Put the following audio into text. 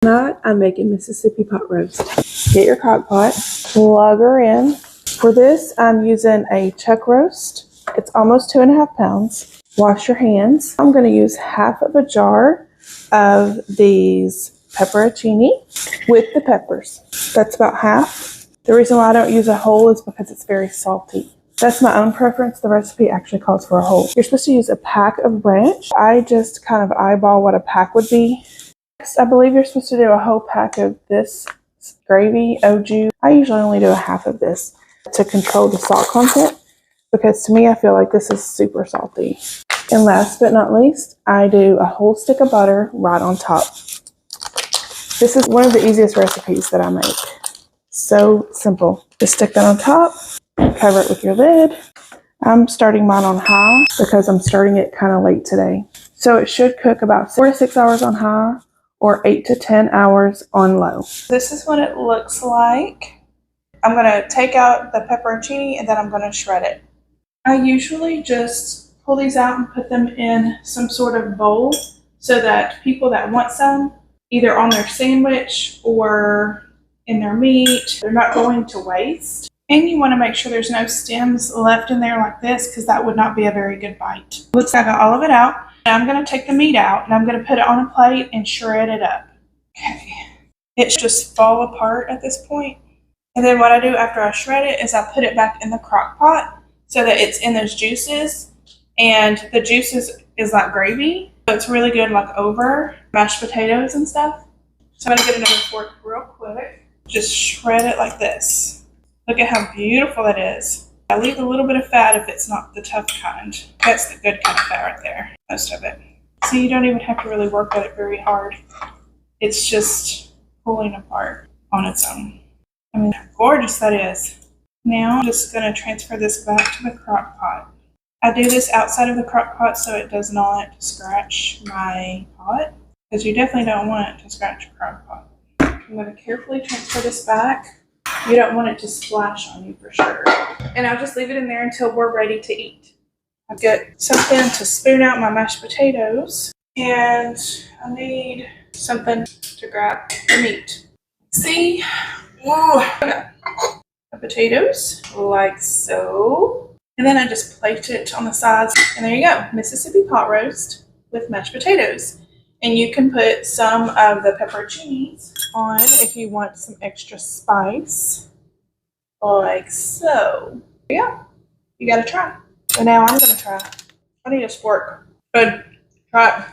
Tonight I'm making Mississippi pot roast. Get your crock pot, plug her in. For this, I'm using a chuck roast. It's almost 2.5 pounds. Wash your hands. I'm going to use half of a jar of these pepperoncini with the peppers. That's about half. The reason why I don't use a whole is because it's very salty. That's my own preference. The recipe actually calls for a whole. You're supposed to use a pack of ranch. I just kind of eyeball what a pack would be. Next, I believe you're supposed to do a whole pack of this gravy, au jus. I usually only do a half of this to control the salt content because to me, I feel like this is super salty. And last but not least, I do a whole stick of butter right on top. This is one of the easiest recipes that I make. So simple. Just stick that on top, cover it with your lid. I'm starting mine on high because I'm starting it kind of late today. So it should cook about 4 to 6 hours on high or 8 to 10 hours on low. This is what it looks like. I'm going to take out the pepperoncini and then I'm going to shred it. I usually just pull these out and put them in some sort of bowl so that people that want some, either on their sandwich or in their meat, they're not going to waste. And you want to make sure there's no stems left in there like this because that would not be a very good bite. Looks like I got all of it out. Now I'm going to take the meat out and I'm going to put it on a plate and shred it up. Okay. It should just fall apart at this point. And then what I do after I shred it is I put it back in the crock pot so that it's in those juices. And the juices is like gravy. So it's really good like over mashed potatoes and stuff. So I'm going to get another fork real quick. Just shred it like this. Look at how beautiful it is. I leave a little bit of fat if it's not the tough kind. That's the good kind of fat right there, most of it. So you don't even have to really work at it very hard. It's just pulling apart on its own. I mean, how gorgeous that is. Now I'm just going to transfer this back to the crock pot. I do this outside of the crock pot so it does not scratch my pot, because you definitely don't want it to scratch your crock pot. I'm going to carefully transfer this back. You don't want it to splash on you for sure. And I'll just leave it in there until we're ready to eat. I've got something to spoon out my mashed potatoes. And I need something to grab the meat. See? Whoa. The potatoes, like so. And then I just plate it on the sides. And there you go. Mississippi pot roast with mashed potatoes. And you can put some of the pepperoncinis on if you want some extra spice, like so. Yeah, you gotta try. So now I'm gonna try. I need a spork. Good. Try it.